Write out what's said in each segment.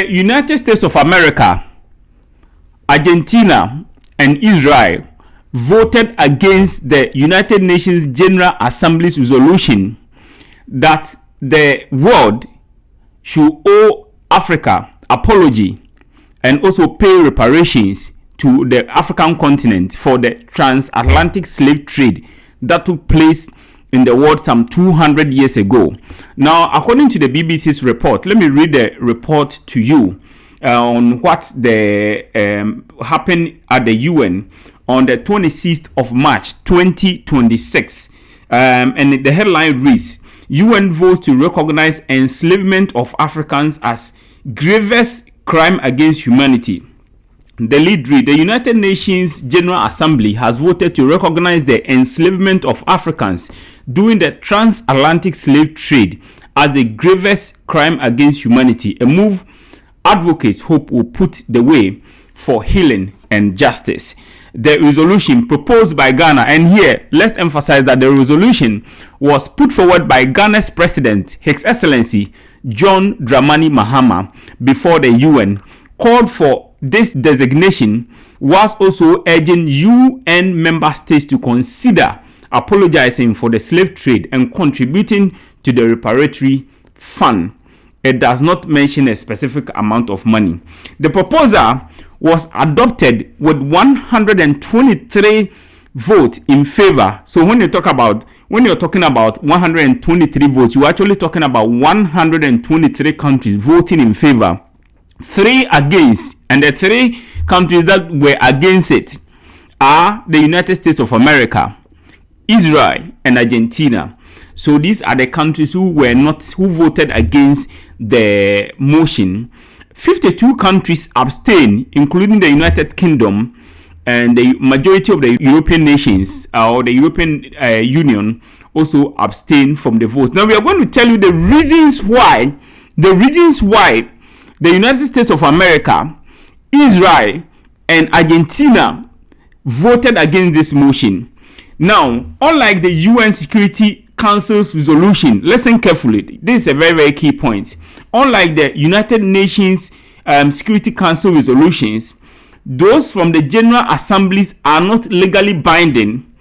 the United States of America, Argentina, and Israel voted against the United Nations General Assembly's resolution that the world should owe Africa apology and also pay reparations to the African continent for the transatlantic slave trade that took place in the world some 200 years ago. Now, according to the BBC's report, let me read the report to you on what happened at the UN on the 26th of March 2026. And the headline reads, UN votes to recognize enslavement of Africans as gravest crime against humanity. The lead read, the United Nations General Assembly has voted to recognize the enslavement of Africans during the transatlantic slave trade as the gravest crime against humanity, a move advocates hope will put the way for healing and justice. The resolution proposed by Ghana, and here let's emphasize that the resolution was put forward by Ghana's President, His Excellency John Dramani Mahama, before the UN, called for this designation, whilst also urging UN member states to consider apologizing for the slave trade and contributing to the reparatory fund. It does not mention a specific amount of money. The proposal was adopted with 123 votes in favor. So when you're talking about 123 votes, you're actually talking about 123 countries voting in favor, 3 against, and the 3 countries that were against it are the United States of America, Israel, and Argentina. So these are the countries who voted against the motion. 52 countries abstained, including the United Kingdom and the majority of the European nations or the European Union also abstained from the vote. Now we are going to tell you the reasons why the United States of America, Israel, and Argentina voted against this motion. Now, unlike the UN Security Council's resolution, listen carefully. This is a very, very key point. Unlike the United Nations Security Council resolutions, those from the General Assemblies are not legally binding,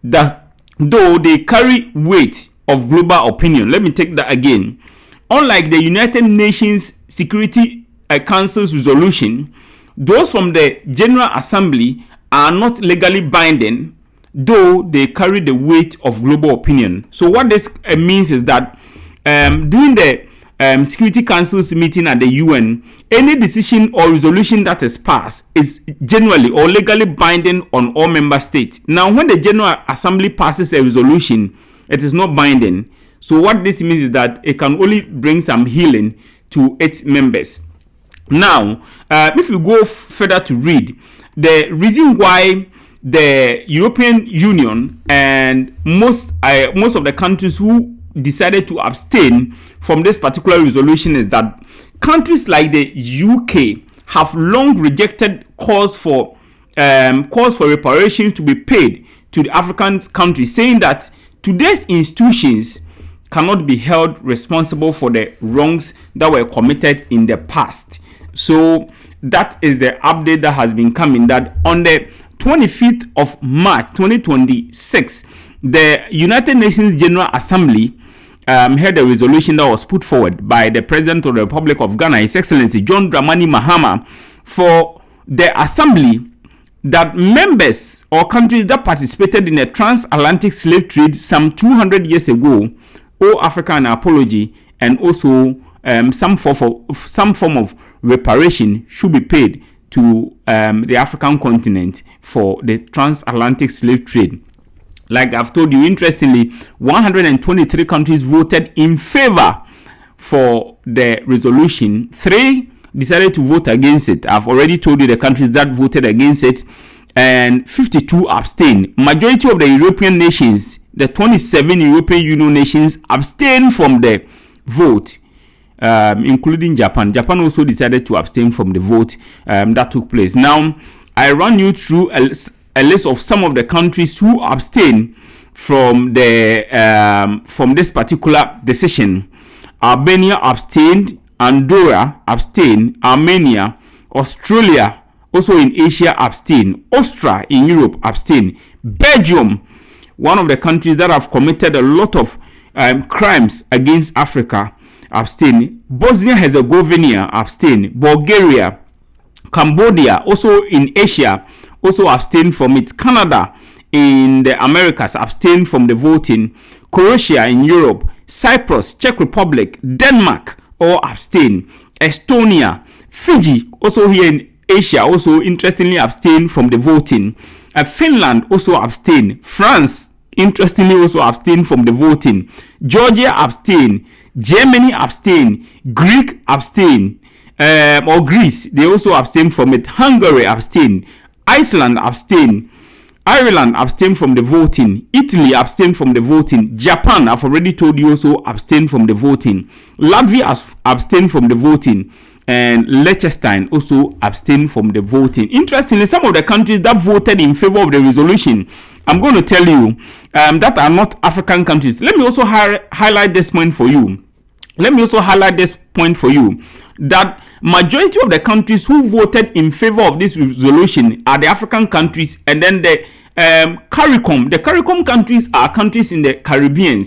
though they carry weight of global opinion. Let me take that again. Unlike the United Nations Security Council's resolution, those from the General Assembly are not legally binding, though they carry the weight of global opinion. So what this means is that during the Security Council's meeting at the UN, any decision or resolution that is passed is generally or legally binding on all member states. Now, when the General Assembly passes a resolution, it is not binding. So what this means is that it can only bring some healing to its members. Now, if you go further to read, the reason why the European Union and most of the countries who decided to abstain from this particular resolution is that countries like the UK have long rejected calls for reparations to be paid to the African countries, saying that today's institutions cannot be held responsible for the wrongs that were committed in the past. So that is the update that has been coming, that on the 25th of March 2026, the United Nations General Assembly heard a resolution that was put forward by the President of the Republic of Ghana, His Excellency John Dramani Mahama, for the Assembly that members or countries that participated in the transatlantic slave trade some 200 years ago owe Africa an apology, and also some form of reparation should be paid to the African continent for the transatlantic slave trade. Like I've told you, interestingly, 123 countries voted in favor for the resolution. 3 decided to vote against it. I've already told you the countries that voted against it, and 52 abstained. Majority of the European nations, the 27 European Union nations, abstained from the vote, including Japan. Japan also decided to abstain from the vote that took place. Now, I run you through a list of some of the countries who abstained from the from this particular decision. Albania abstained, Andorra abstain, Armenia, Australia also in Asia abstain, Austria in Europe abstain, Belgium, one of the countries that have committed a lot of crimes against Africa, abstain, Bosnia-Herzegovina abstain, Bulgaria, Cambodia also in Asia also abstain from it, Canada in the Americas abstain from the voting, Croatia in Europe, Cyprus, Czech Republic, Denmark all abstain, Estonia, Fiji also here in Asia also interestingly abstain from the voting, Finland also abstain, France interestingly also abstain from the voting, Georgia abstain, Germany abstain, Greek abstain, or Greece they also abstain from it, Hungary abstain, Iceland abstain, Ireland abstain from the voting, Italy abstain from the voting, Japan, I've already told you, also abstain from the voting, Latvia abstain from the voting, and Liechtenstein also abstain from the voting. Interestingly, some of the countries that voted in favor of the resolution, I'm going to tell you that are not African countries. Let me also highlight this point for you. That majority of the countries who voted in favor of this resolution are the African countries, and then the CARICOM. The CARICOM countries are countries in the Caribbean.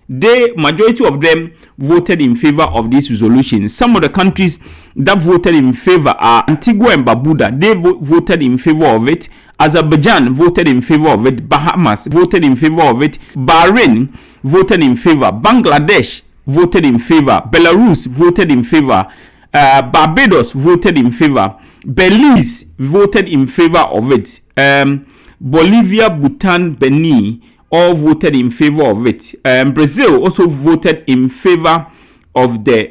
The majority of them voted in favor of this resolution. Some of the countries that voted in favor are Antigua and Barbuda. They voted in favor of it. Azerbaijan voted in favor of it. Bahamas voted in favor of it. Bahrain voted in favor. Bangladesh voted in favor. Belarus voted in favor. Barbados voted in favor. Belize voted in favor of it. Bolivia, Bhutan, Benin all voted in favor of it. Brazil also voted in favor of the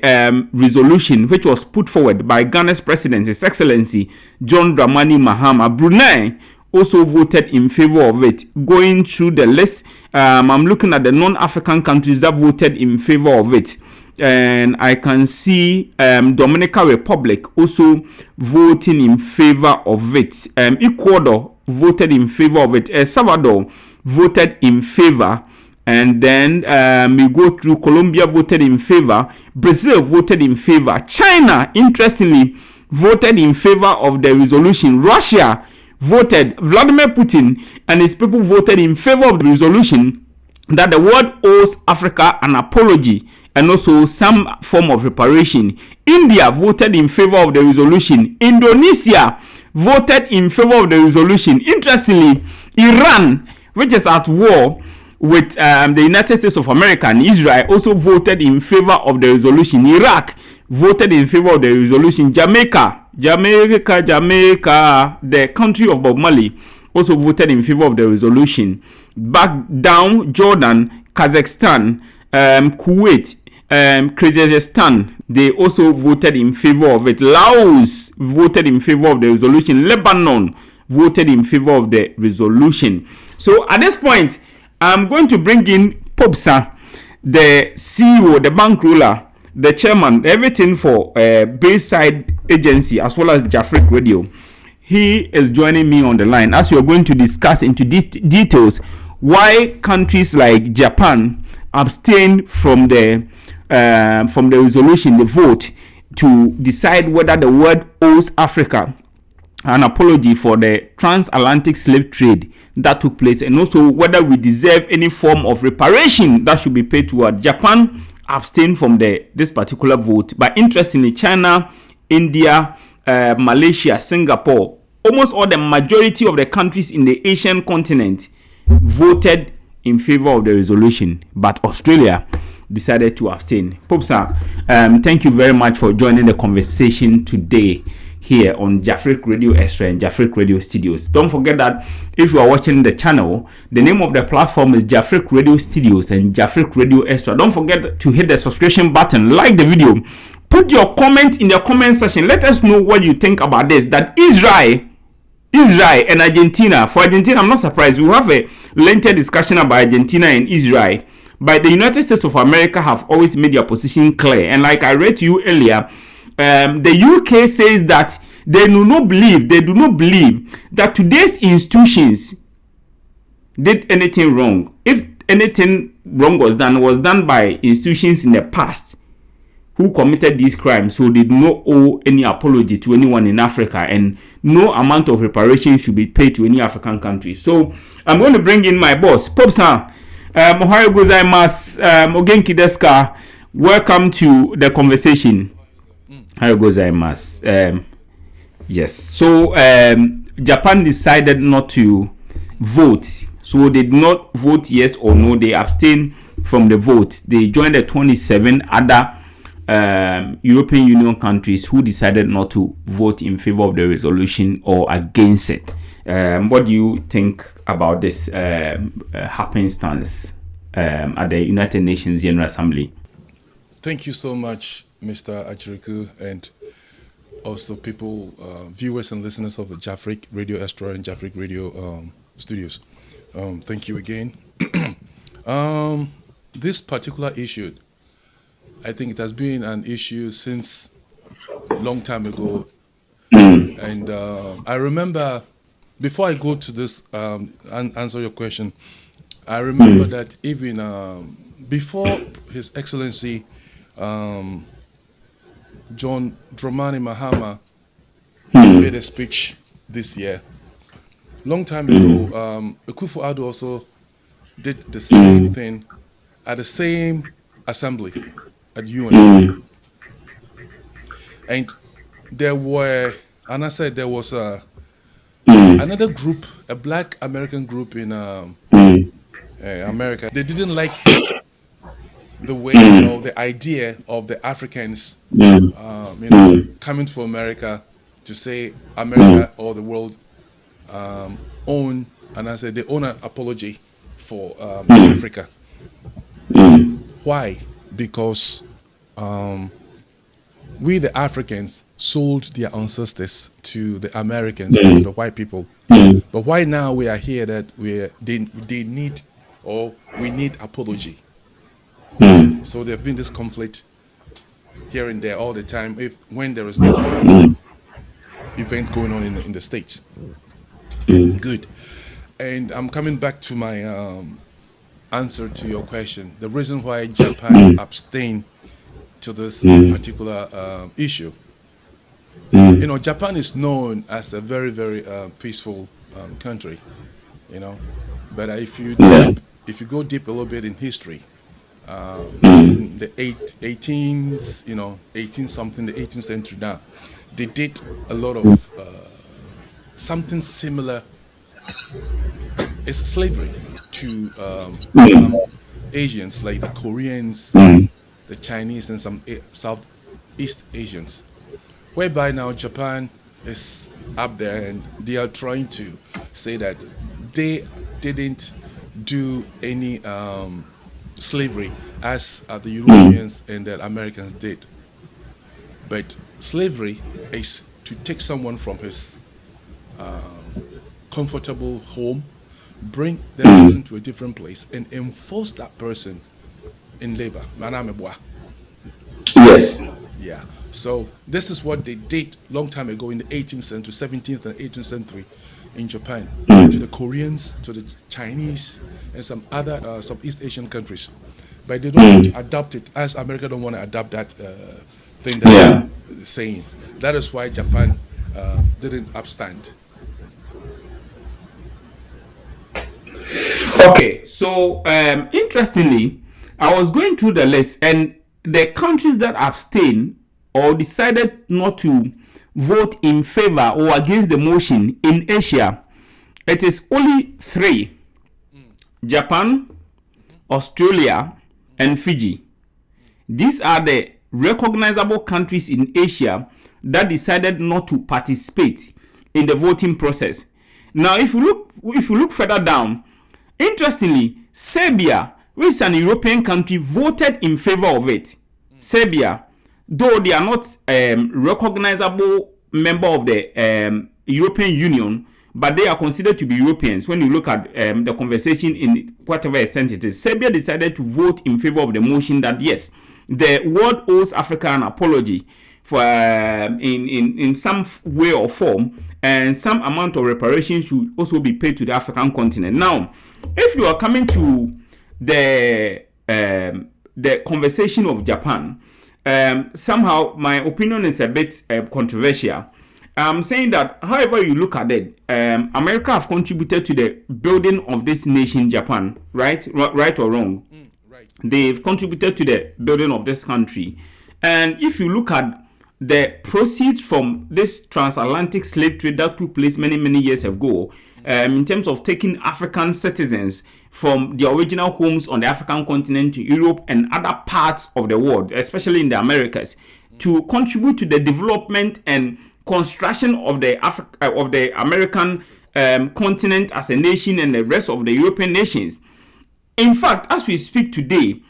resolution which was put forward by Ghana's President, His Excellency John Dramani Mahama. Brunei also voted in favor of it. Going through the list, I'm looking at the non-African countries that voted in favor of it, and I can see Dominican Republic also voting in favor of it. Ecuador voted in favor of it. El Salvador voted in favor, and then we go through. Colombia voted in favor. Brazil voted in favor. China, interestingly, voted in favor of the resolution. Russia voted, Vladimir Putin and his people voted in favor of the resolution that the world owes Africa an apology and also some form of reparation. India voted in favor of the resolution. Indonesia voted in favor of the resolution. Interestingly, Iran, which is at war with the United States of America and Israel, also voted in favor of the resolution. Iraq voted in favor of the resolution. Jamaica, the country of Bob Marley, also voted in favor of the resolution. Back down, Jordan, Kazakhstan, Kuwait, Kyrgyzstan, they also voted in favor of it. Laos voted in favor of the resolution. Lebanon voted in favor of the resolution. So at this point, I'm going to bring in Popsa, the CEO, the bank ruler, the chairman, everything for Bayside Agency as well as Jafric Radio. He is joining me on the line as we are going to discuss into these details why countries like Japan abstain from the resolution, the vote, to decide whether the world owes Africa an apology for the transatlantic slave trade that took place, and also whether we deserve any form of reparation that should be paid toward. Japan abstained from this particular vote, but interestingly, China, India, Malaysia, Singapore, almost all the majority of the countries in the Asian continent voted in favor of the resolution, but Australia decided to abstain. Popsa, thank you very much for joining the conversation today here on Jafric Radio Extra and Jafric Radio Studios. Don't forget that if you are watching the channel, the name of the platform is Jafric Radio Studios and Jafric Radio Extra. Don't forget to hit the subscription button, like the video, put your comment in the comment section. Let us know what you think about this, that Israel and Argentina. For Argentina, I'm not surprised. We have a lengthy discussion about Argentina and Israel, but the United States of America have always made their position clear. And like I read to you earlier, the UK says that they do not believe that today's institutions did anything wrong. If anything wrong was done by institutions in the past. who committed these crimes, so they do not owe any apology to anyone in Africa, and no amount of reparation should be paid to any African country. So I'm going to bring in my boss, Popsan. Ohayo gozaimasu, ogenki desu ka? Welcome to the conversation. Ohayo gozaimasu. Yes. So Japan decided not to vote. So they did not vote yes or no. They abstained from the vote. They joined the 27 other European Union countries who decided not to vote in favor of the resolution or against it. What do you think about this happenstance at the United Nations General Assembly? Thank you so much, Mr. Achiriku, and also people, viewers and listeners of the Jafric Radio Extra and Jafric Radio studios. Thank you again. This particular issue, I think it has been an issue since a long time ago. And I remember, before I go to this and answer your question, I remember that even before His Excellency John Dramani Mahama made a speech this year, long time ago, Akufo-Addo also did the same thing at the same assembly at UN. And there were, and I said there was another group, a black American group in America. They didn't like the way, the idea of the Africans, coming to America to say America or the world own, and I said they own an apology for Africa. Why? Because we the Africans sold their ancestors to the Americans, to the white people. But why now we are here that they need, or we need apology? So there's been this conflict here and there all the time when there is this event going on in the States. Good. And I'm coming back to my answer to your question. The reason why Japan abstained to this particular issue. Japan is known as a very, very peaceful country, But if you go deep a little bit in history, in the 18th century now, they did a lot of something similar. It's slavery to some Asians, like the Koreans, the Chinese, and some Southeast Asians. Whereby now Japan is up there, and they are trying to say that they didn't do any slavery as the Europeans and the Americans did. But slavery is to take someone from his comfortable home, bring that person to a different place, and enforce that person in labor. Yes. Yeah. So this is what they did long time ago in the 18th century, 17th and 18th century in Japan, to the Koreans, to the Chinese, and some other Southeast Asian countries. But they don't want to adopt it, as America don't want to adopt that thing that they're saying. That is why Japan didn't abstain. Okay, so interestingly, I was going through the list, and the countries that abstain or decided not to vote in favor or against the motion in Asia, it is only 3: Japan, Australia, and Fiji. These are the recognizable countries in Asia that decided not to participate in the voting process. Now, if you look further down, interestingly, Serbia, which is an European country, voted in favor of it. Serbia, though they are not recognizable member of the European Union, but they are considered to be Europeans. When you look at the conversation in whatever extent it is, Serbia decided to vote in favor of the motion that yes, the world owes Africa an apology for in some way or form, and some amount of reparations should also be paid to the African continent. Now, if you are coming to the conversation of Japan, somehow my opinion is a bit controversial. I'm saying that however you look at it, America have contributed to the building of this nation, Japan, right? Right or wrong? Right. They've contributed to the building of this country. And if you look at the proceeds from this transatlantic slave trade that took place many, many years ago, in terms of taking African citizens from the original homes on the African continent to Europe and other parts of the world, especially in the Americas, to contribute to the development and construction of the American continent as a nation and the rest of the European nations. In fact, as we speak today,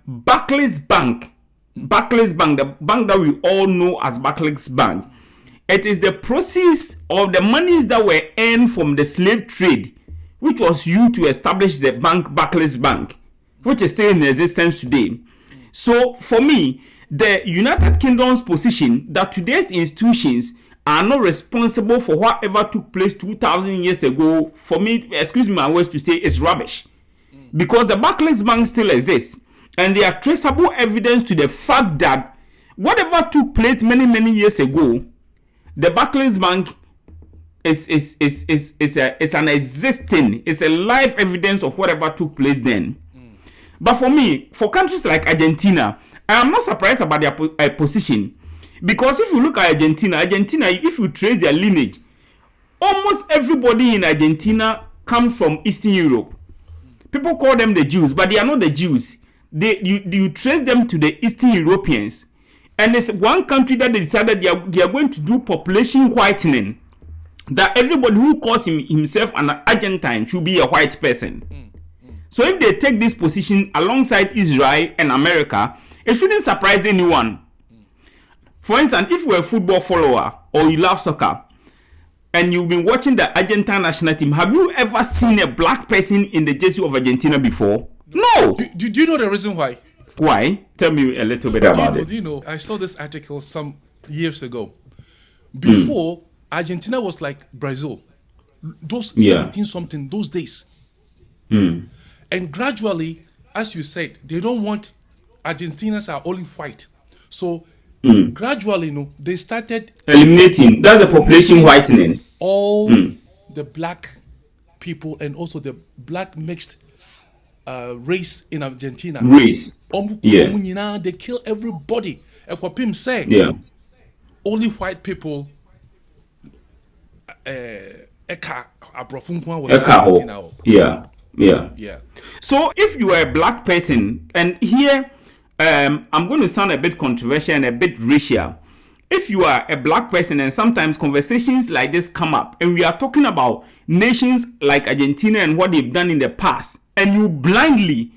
Barclays Bank, the bank that we all know as Barclays Bank, it is the proceeds of the monies that were earned from the slave trade, which was used to establish the bank, Barclays Bank, which is still in existence today. So for me, the United Kingdom's position that today's institutions are not responsible for whatever took place 2,000 years ago, for me, excuse my words to say, is rubbish. Because the Barclays Bank still exists, and there are traceable evidence to the fact that whatever took place many, many years ago, the Barclays Bank is an existing, it's a live evidence of whatever took place then. But for me, for countries like Argentina, I am not surprised about their position, because if you look at Argentina, if you trace their lineage, almost everybody in Argentina comes from Eastern Europe. People call them the Jews, but they are not the Jews. You trace them to the Eastern Europeans. And it's one country that they decided they are going to do population whitening. That everybody who calls himself an Argentine should be a white person. So if they take this position alongside Israel and America, it shouldn't surprise anyone. For instance, if you're a football follower or you love soccer, and you've been watching the Argentine national team, have you ever seen a black person in the jersey of Argentina before? No. Do you know the reason why? Why? Tell me a little bit about it. Do you know? I saw this article some years ago. Before, Argentina was like Brazil. Those 17-something, those days. And gradually, as you said, they don't want Argentinians are only white. So gradually, they started eliminating. That's the population whitening. All the black people and also the black mixed race in Argentina. They kill everybody. Ekwapim say only white people. Yeah. So if you are a black person, and here I'm going to sound a bit controversial and a bit racial. If you are a black person, and sometimes conversations like this come up, and we are talking about nations like Argentina and what they've done in the past, and you blindly,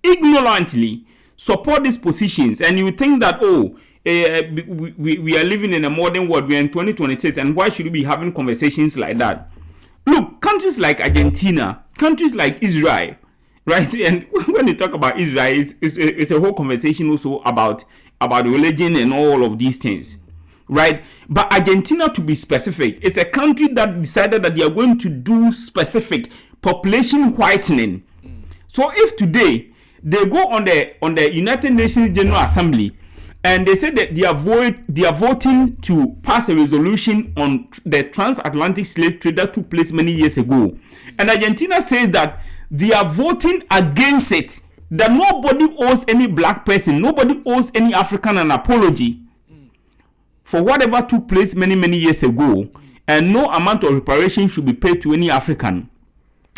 ignorantly support these positions, and you think that, we are living in a modern world, we are in 2026, and why should we be having conversations like that? Look, countries like Argentina, countries like Israel, right? And when you talk about Israel, it's a whole conversation also about religion and all of these things, right? But Argentina, to be specific, it's a country that decided that they are going to do specific population whitening. So if today they go on the United Nations General Assembly and they say that they are voting to pass a resolution on the transatlantic slave trade that took place many years ago, and Argentina says that they are voting against it, that nobody owes any black person, nobody owes any African an apology for whatever took place many, many years ago, and no amount of reparation should be paid to any African.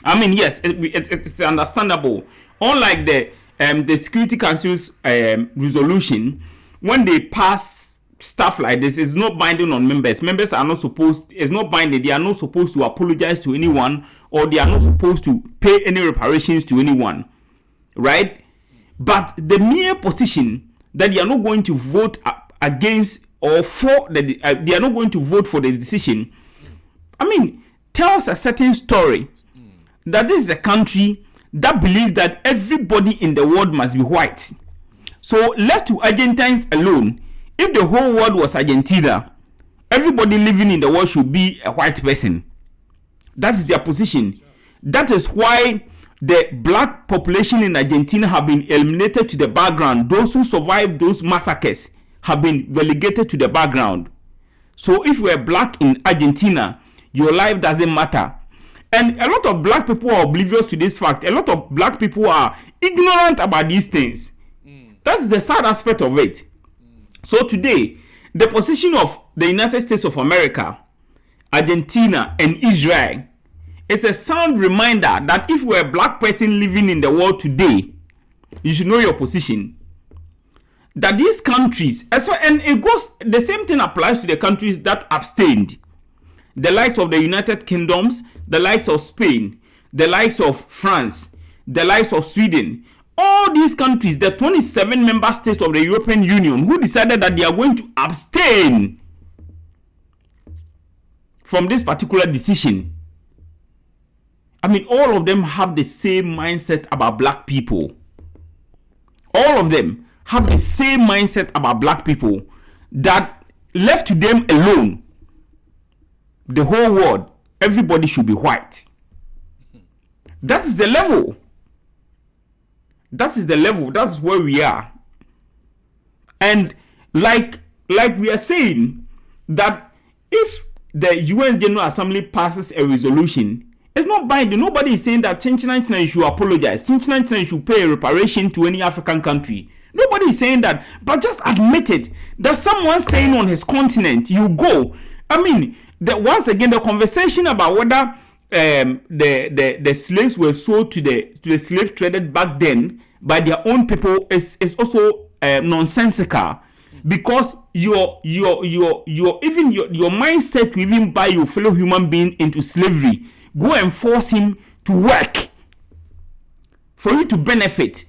I mean, yes, it's understandable. Unlike the Security Council's resolution, when they pass stuff like this, it's not binding on members. Members are not supposed, it's not binding. They are not supposed to apologize to anyone, or they are not supposed to pay any reparations to anyone, right? But the mere position that they are not going to vote against or for they are not going to vote for the decision, I mean, tells a certain story that this is a country that believes that everybody in the world must be white. So left to Argentines alone, if the whole world was Argentina, everybody living in the world should be a white person. That is their position. That is why the black population in Argentina have been eliminated to the background. Those who survived those massacres have been relegated to the background. So if you are black in Argentina, your life doesn't matter. And a lot of black people are oblivious to this fact. A lot of black people are ignorant about these things. That's the sad aspect of it. So today, the position of the United States of America, Argentina, and Israel is a sound reminder that if you are a black person living in the world today, you should know your position. That these countries, and it goes, the same thing applies to the countries that abstained. The likes of the United Kingdoms, the likes of Spain, the likes of France, the likes of Sweden. All these countries, the 27 member states of the European Union, who decided that they are going to abstain from this particular decision. I mean, all of them have the same mindset about black people. All of them have the same mindset about black people, that left to them alone, the whole world, everybody should be white. That is the level. That is the level. That's where we are. And like we are saying, that if the UN General Assembly passes a resolution, it's not binding. Nobody is saying that Chinchina should apologize. Chinchina should pay a reparation to any African country. Nobody is saying that. But just admit it. That someone staying on his continent, you go. I mean, once again, the conversation about whether the slaves were sold to the slave traders back then by their own people is also nonsensical, because your mindset to even buy your fellow human being into slavery, go and force him to work for you to benefit.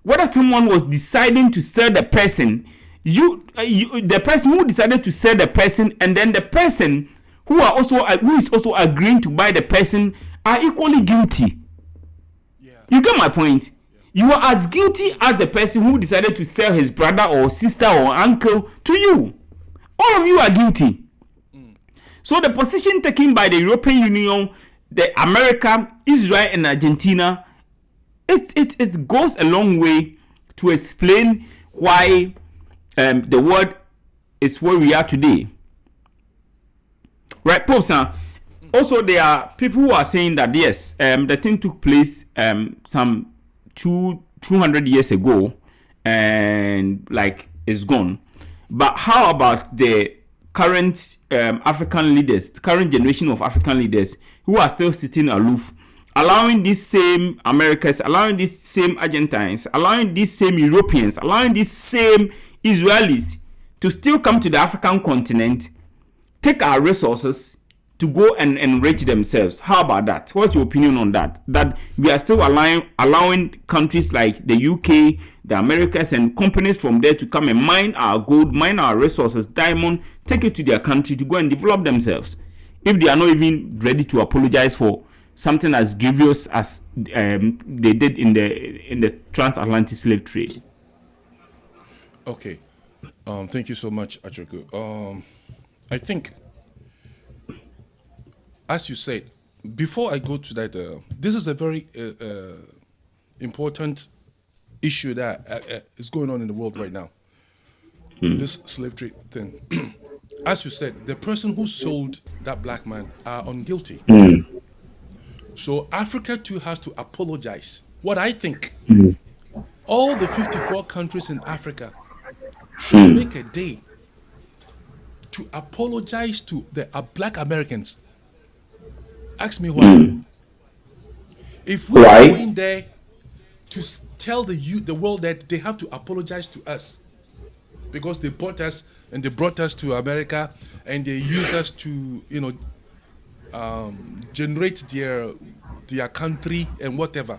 Whether someone was deciding to sell the person, the person who decided to sell the person, and then the person who is also agreeing to buy the person are equally guilty. Yeah. You get my point? Yeah. You are as guilty as the person who decided to sell his brother or sister or uncle to you. All of you are guilty. So the position taken by the European Union, the America, Israel, and Argentina, it goes a long way to explain why the world is where we are today. Right, Pope, sir. Also, there are people who are saying that yes, the thing took place some 200 years ago, and like it's gone. But how about the current African leaders, the current generation of African leaders who are still sitting aloof, allowing these same Americans, allowing these same Argentines, allowing these same Europeans, allowing these same Israelis to still come to the African continent, take our resources to go and enrich themselves? How about that? What's your opinion on that? That we are still allowing countries like the UK, the Americas, and companies from there to come and mine our gold, mine our resources, diamond, take it to their country to go and develop themselves, if they are not even ready to apologize for something as grievous as they did in the transatlantic slave trade? Okay. Thank you so much, Achoku. I think, as you said, before I go to that, this is a very important issue that is going on in the world right now. This slave trade thing. As you said, the person who sold that black man are unguilty. So Africa too has to apologize. What I think, all the 54 countries in Africa should make a day to apologize to the black Americans. Ask me why. If we are going there to tell the world that they have to apologize to us because they bought us and they brought us to America and they use us to, generate their country and whatever.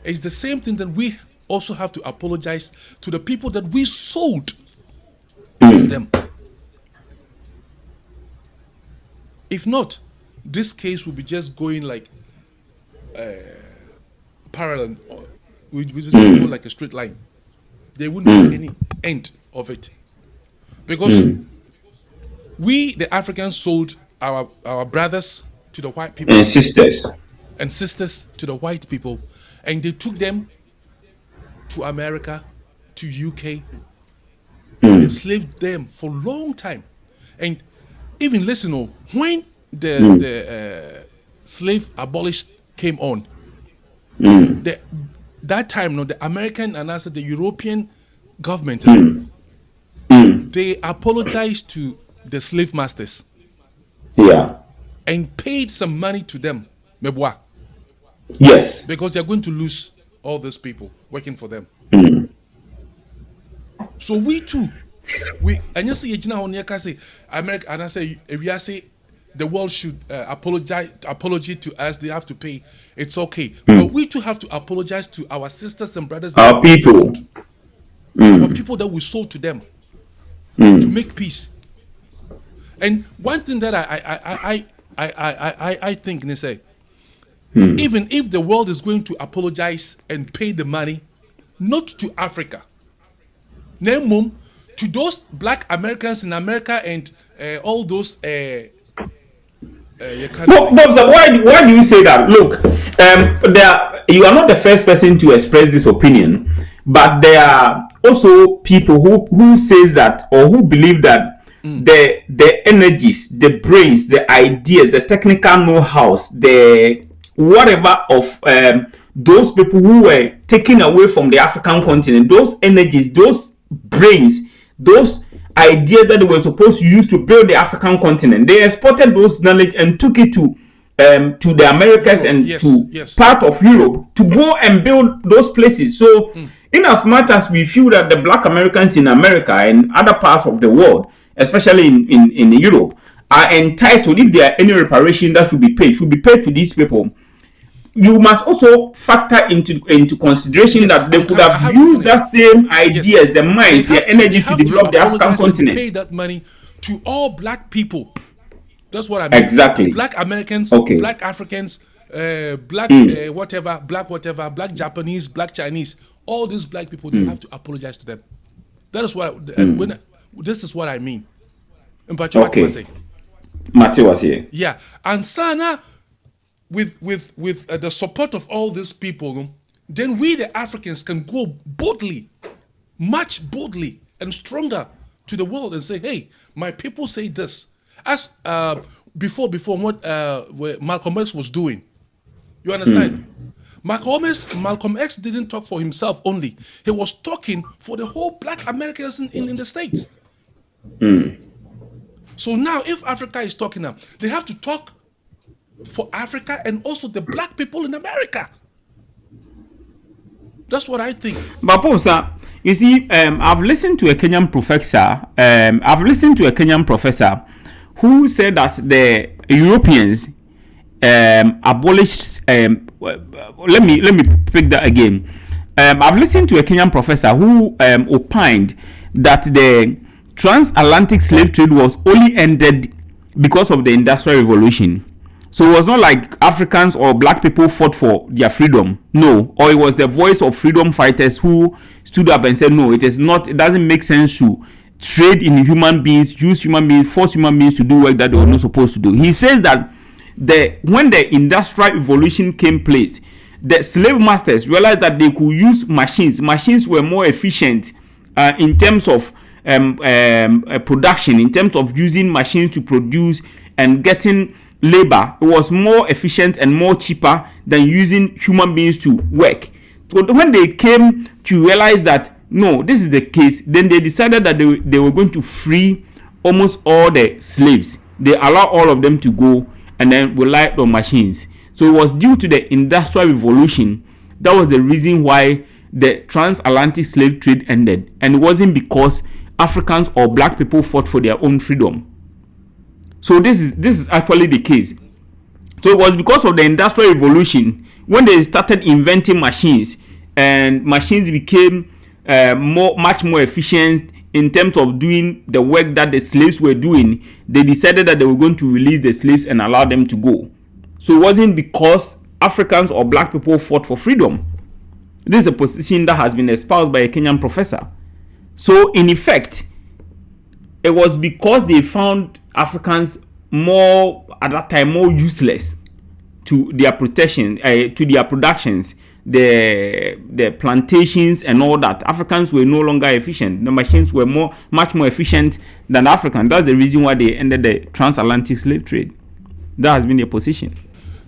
It's the same thing that we also have to apologize to the people that we sold to them. If not, this case will be just going like parallel, which is just go like a straight line. There wouldn't be any end of it, because we, the Africans, sold our brothers to the white people and sisters. and sisters to the white people, and they took them to America, to UK, enslaved them for a long time. And even listen, when the slave abolished came on, that time, the American and also the European government, they apologized to the slave masters. Yeah. And paid some money to them. Meboa. Yes. Because they're going to lose all these people working for them. So we too, and you see, America, and I say, if you say the world should apology to us, they have to pay. It's okay, but we too have to apologize to our sisters and brothers, our people, our people that we sold to them to make peace. And one thing that I think they say, even if the world is going to apologize and pay the money, not to Africa, name to those black Americans in America and all those. Bob, so why do you say that? Look, you are not the first person to express this opinion, but there are also people who says that, or who believe that the energies, the brains, the ideas, the technical know-hows, the whatever of those people who were taken away from the African continent, those energies, those brains, those ideas that they were supposed to use to build the African continent, they exported those knowledge and took it to the Americas and part of Europe to go and build those places. So in as much as we feel that the black Americans in America and other parts of the world, especially in Europe, are entitled, if there are any reparation that should be paid to these people, you must also factor into consideration that they could have used that same ideas, the minds, their energy to develop the African continent. Pay that money to all black people. That's what I mean. Exactly. Black Americans, black Africans, black whatever, black Japanese, black Chinese. All these black people, they have to apologize to them. That is what this is what I mean. Okay. Yeah, and Sana, with the support of all these people, then we the Africans can go boldly, much boldly and stronger to the world and say, hey, my people say this. As before what Malcolm X was doing. You understand? Malcolm X didn't talk for himself only. He was talking for the whole black Americans in the States. So now if Africa is talking now, they have to talk for Africa and also the black people in America. That's what I think. But Posa, you see, I've listened to a Kenyan professor who said that the Europeans abolished. Let me pick that again. I've listened to a Kenyan professor who opined that the transatlantic slave trade was only ended because of the Industrial Revolution. So it was not like Africans or black people fought for their freedom. No. Or it was the voice of freedom fighters who stood up and said, no, it doesn't make sense to trade in human beings, use human beings, force human beings to do work that they were not supposed to do. He says that when the Industrial Revolution came place, the slave masters realized that they could use machines. Machines were more efficient in terms of production, in terms of using machines to produce and getting labor. It was more efficient and more cheaper than using human beings to work. So when they came to realize that no, this is the case, then they decided that they were going to free almost all the slaves. They allowed all of them to go and then relied on machines. So it was due to the Industrial Revolution. That was the reason why the transatlantic slave trade ended. And it wasn't because Africans or black people fought for their own freedom. So this is actually the case. So it was because of the Industrial Revolution when they started inventing machines, and machines became much more efficient in terms of doing the work that the slaves were doing. They decided that they were going to release the slaves and allow them to go. So it wasn't because Africans or black people fought for freedom. This is a position that has been espoused by a Kenyan professor. So in effect, it was because they found Africans more, at that time, more useless to their protection, to their productions, the plantations and all that. Africans were no longer efficient. The machines were much more efficient than Africans. That's the reason why they ended the transatlantic slave trade. That has been their position.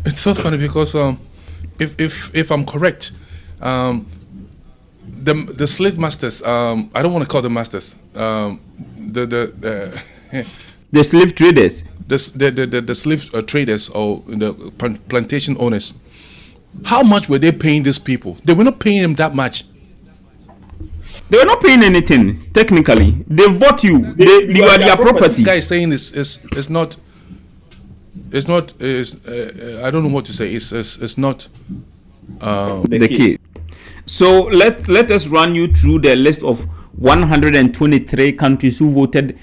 It's so funny because if I'm correct, the slave masters, I don't want to call them masters, the slave traders, the slave traders or the plantation owners, how much were they paying these people? They were not paying them that much. They were not paying anything. Technically, they've bought you. You are their property. The guy is saying is not. It's not. I don't know what to say. It's not the case. So let us run you through the list of 123 countries who voted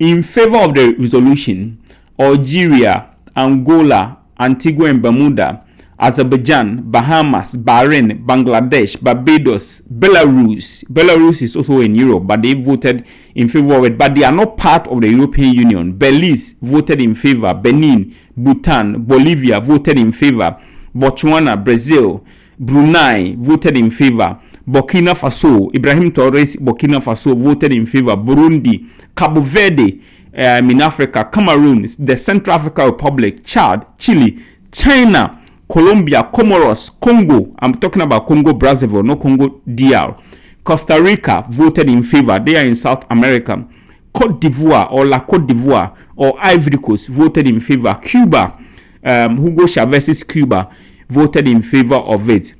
in favor of the resolution: Algeria, Angola, Antigua and Bermuda, Azerbaijan, Bahamas, Bahrain, Bangladesh, Barbados, Belarus. Belarus is also in Europe, but they voted in favor of it. But they are not part of the European Union. Belize voted in favor. Benin, Bhutan, Bolivia voted in favor. Botswana, Brazil, Brunei voted in favor. Burkina Faso, Ibrahim Traoré, Burkina Faso voted in favor. Burundi, Cabo Verde, in Africa, Cameroon, the Central African Republic, Chad, Chile, China, Colombia, Comoros, Congo. I'm talking about Congo Brazzaville, not Congo DR. Costa Rica voted in favor. They are in South America. Côte d'Ivoire or La Côte d'Ivoire or Ivory Coast voted in favor. Cuba, Hugo Chavez's Cuba voted in favor of it.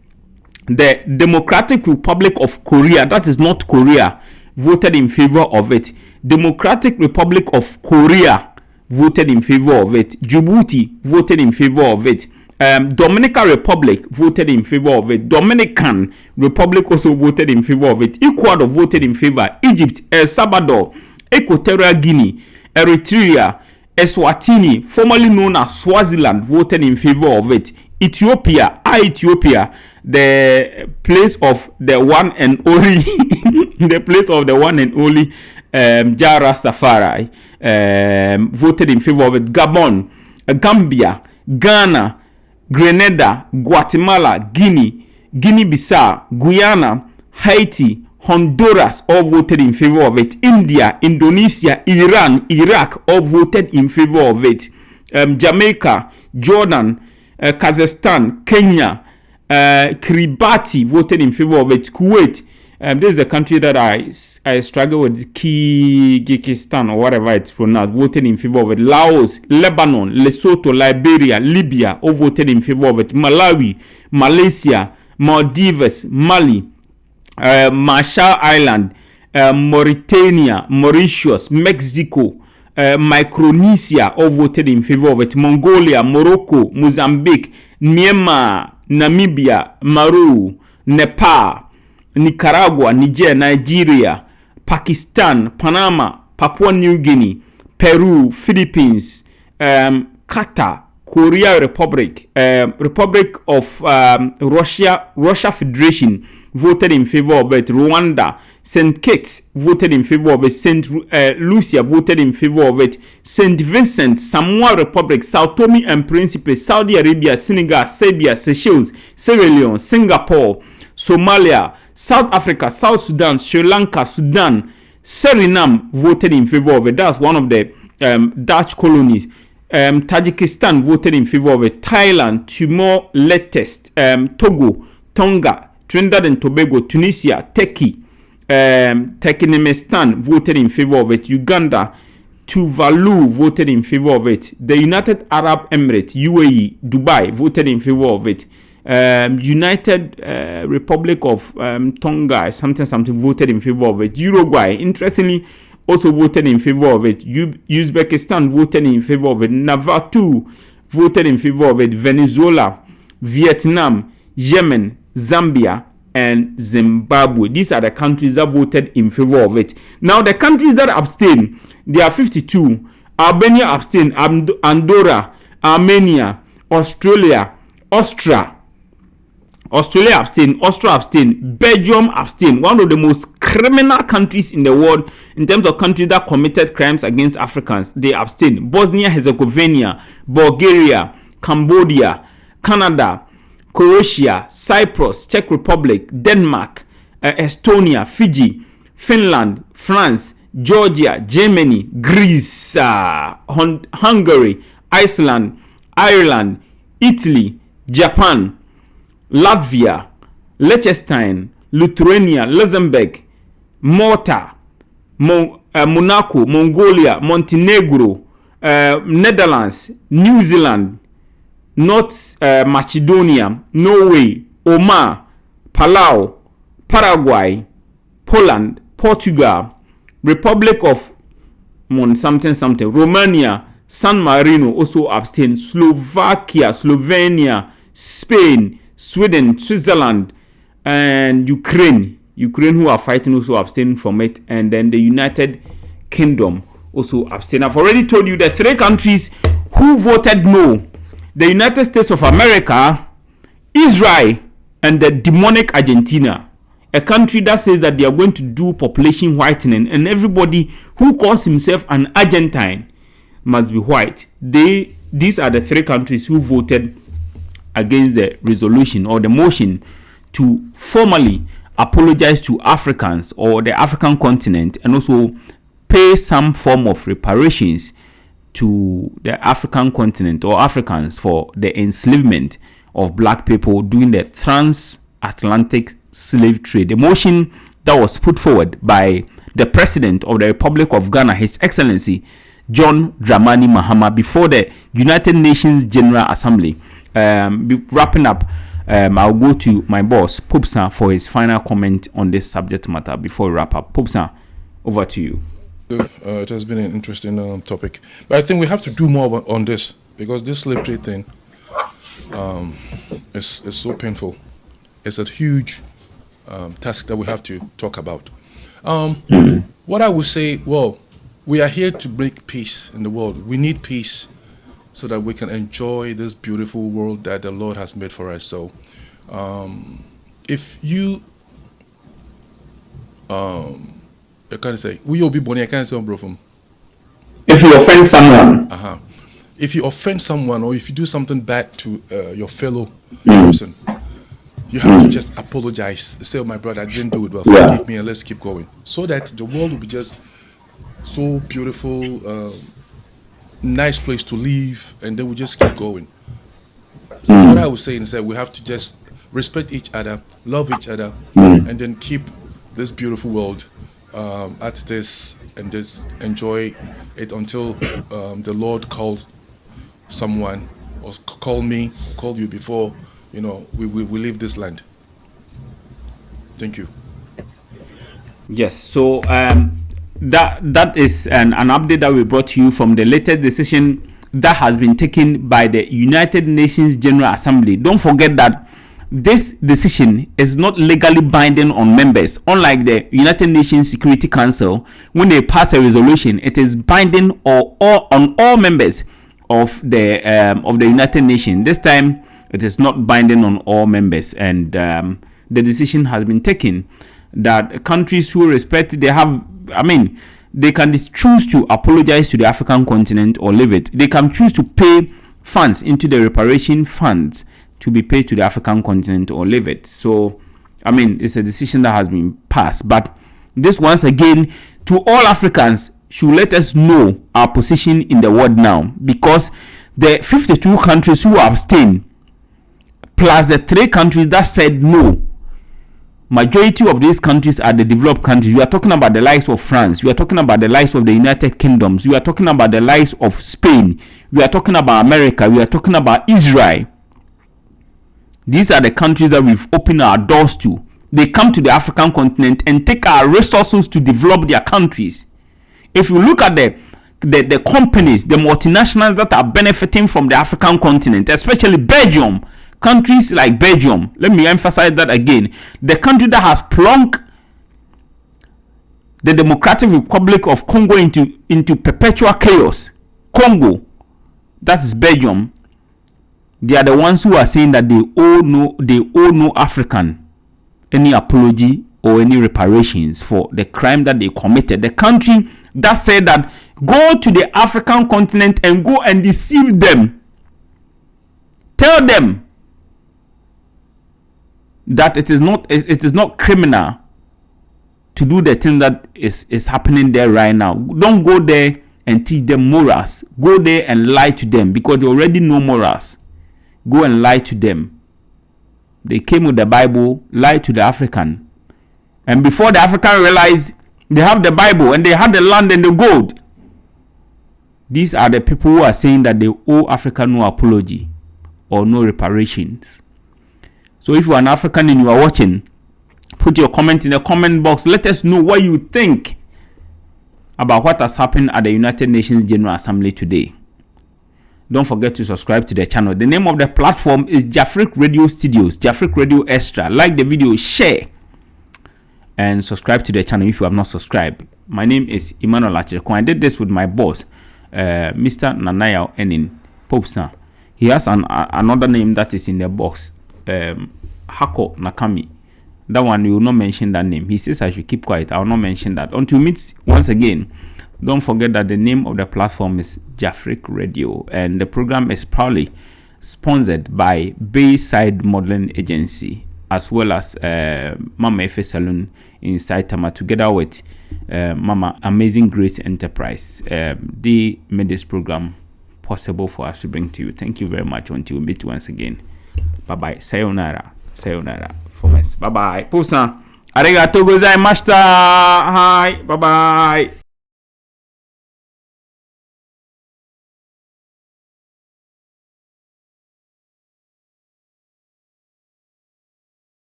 The Democratic Republic of Korea, that is North Korea, voted in favor of it. Democratic Republic of Korea voted in favor of it. Djibouti voted in favor of it. Dominican Republic voted in favor of it. Dominican Republic also voted in favor of it. Ecuador voted in favor. Egypt, El Salvador, Equatorial Guinea, Eritrea, Eswatini, formerly known as Swaziland, voted in favor of it. Ethiopia, the place of the one and only, the place of the one and only Jah Rastafari, voted in favor of it. Gabon, Gambia, Ghana, Grenada, Guatemala, Guinea-Bissau, Guyana, Haiti, Honduras all voted in favor of it. India, Indonesia, Iran, Iraq all voted in favor of it. Jamaica, Jordan, Kazakhstan, Kenya, Kiribati voted in favor of it. Kuwait, this is the country that I struggle with, Kyrgyzstan or whatever it's pronounced, voted in favor of it. Laos, Lebanon, Lesotho, Liberia, Libya all voted in favor of it. Malawi, Malaysia, Maldives, Mali, Marshall Island, Mauritania, Mauritius, Mexico, Micronesia all voted in favor of it. Mongolia, Morocco, Mozambique, Myanmar, Namibia, Maru, Nepal, Nicaragua, Niger, Nigeria, Pakistan, Panama, Papua New Guinea, Peru, Philippines, Qatar, Korea Republic, Republic of Russia Federation voted in favor of it. Rwanda, St. Kitts voted in favor of it. St. Lucia voted in favor of it. St. Vincent, Samoa Republic, Sao Tome and Principe, Saudi Arabia, Senegal, Serbia, Seychelles, Sierra Leone, Singapore, Somalia, South Africa, South Sudan, Sri Lanka, Sudan, Suriname voted in favor of it. That's one of the Dutch colonies. Tajikistan voted in favor of it. Thailand, Timor-Leste, Togo, Tonga, Trinidad and Tobago, Tunisia, Turkey, Turkmenistan voted in favor of it. Uganda, Tuvalu voted in favor of it. The United Arab Emirates, UAE, Dubai voted in favor of it. United Republic of Tonga, something voted in favor of it. Uruguay, interestingly, also voted in favor of it. Uzbekistan voted in favor of it. Vanuatu voted in favor of it. Venezuela, Vietnam, Yemen, Zambia, and Zimbabwe. These are the countries that voted in favor of it. Now, the countries that abstained, there are 52. Albania abstained, Andorra, Armenia, Austria abstained, Austria abstained, Belgium abstained. One of the most criminal countries in the world in terms of countries that committed crimes against Africans, they abstained. Bosnia-Herzegovina, Bulgaria, Cambodia, Canada, Croatia, Cyprus, Czech Republic, Denmark, Estonia, Fiji, Finland, France, Georgia, Germany, Greece, Hungary, Iceland, Ireland, Italy, Japan, Latvia, Liechtenstein, Lithuania, Luxembourg, Malta, Monaco, Mongolia, Montenegro, Netherlands, New Zealand, North Macedonia, Norway, Oman, Palau, Paraguay, Poland, Portugal, Republic of Romania, San Marino also abstain, Slovakia, Slovenia, Spain, Sweden, Switzerland, and Ukraine who are fighting also abstain from it, and then the United Kingdom also abstain. I've already told you the 3 countries who voted no: the United States of America, Israel, and the demonic Argentina, a country that says that they are going to do population whitening, and everybody who calls himself an Argentine must be white. These are the 3 countries who voted against the resolution or the motion to formally apologize to Africans or the African continent, and also pay some form of reparations to the African continent or Africans for the enslavement of black people during the transatlantic slave trade. The motion that was put forward by the President of the Republic of Ghana, His Excellency John Dramani Mahama, before the United Nations General Assembly. Wrapping up, I'll go to my boss, Popsa, for his final comment on this subject matter before we wrap up. Popsa, over to you. It has been an interesting topic, but I think we have to do more on this, because this slave trade thing is so painful. It's a huge task that we have to talk about. What I would say, well, we are here to bring peace in the world. We need peace so that we can enjoy this beautiful world that the Lord has made for us. So if you I can't say we will be born. I can't say bro from. If you offend someone, if you offend someone, or if you do something bad to your fellow person, you have to just apologize. Say, oh, my brother, I didn't do it well. Forgive me, and let's keep going. So that the world will be just so beautiful, nice place to live, and then we just keep going. So what I was saying is that we have to just respect each other, love each other, and then keep this beautiful world at this, and just enjoy it until the Lord calls someone, or call me, call you, before we leave this land. Thank you. Yes. So that is an update that we brought to you from the latest decision that has been taken by the United Nations General Assembly. Don't forget that this decision is not legally binding on members. Unlike the United Nations Security Council, when they pass a resolution, it is binding on all members of the United Nations. This time, it is not binding on all members, and the decision has been taken that countries who respect, they can choose to apologize to the African continent or leave it. They can choose to pay funds into the reparation funds to be paid to the African continent or leave it. So, it's a decision that has been passed. But this, once again, to all Africans, should let us know our position in the world now, because the 52 countries who abstained, plus the 3 countries that said no, majority of these countries are the developed countries. We are talking about the likes of France. We are talking about the likes of the United Kingdoms. We are talking about the likes of Spain. We are talking about America. We are talking about Israel. These are the countries that we've opened our doors to. They come to the African continent and take our resources to develop their countries. If you look at the companies, the multinationals that are benefiting from the African continent, especially Belgium, countries like Belgium, let me emphasize that again, the country that has plunged the Democratic Republic of Congo into perpetual chaos, Congo, that is Belgium. They are the ones who are saying that they owe no African any apology or any reparations for the crime that they committed. The country that said that go to the African continent and go and deceive them. Tell them that it is not criminal to do the thing that is happening there right now. Don't go there and teach them morals. Go there and lie to them because they already know morals. Go and lie to them. They came with the Bible, lied to the African. And before the African realized they have the Bible and they had the land and the gold, these are the people who are saying that they owe Africa no apology or no reparations. So if you are an African and you are watching, put your comment in the comment box. Let us know what you think about what has happened at the United Nations General Assembly today. Don't forget to subscribe to the channel. The name of the platform is Jafric Radio Studios, Jafric Radio Extra. Like the video, share, and subscribe to the channel if you have not subscribed. My name is Emmanuel Achireko. I did this with my boss, Mr. Nanaya Enin Popsa. He has another name that is in the box, Hako Nakami. That one, we will not mention that name. He says I should keep quiet. I will not mention that. Until we meet once again, don't forget that the name of the platform is Jafric Radio, and the program is proudly sponsored by Bayside Modeling Agency, as well as Mama Efe Saloon in Saitama, together with Mama Amazing Grace Enterprise. They made this program possible for us to bring to you. Thank you very much. Until we meet once again. Bye bye. Sayonara. Sayonara. Bye bye. Pusa. Arigatou gozaimashita. Hi. Bye bye.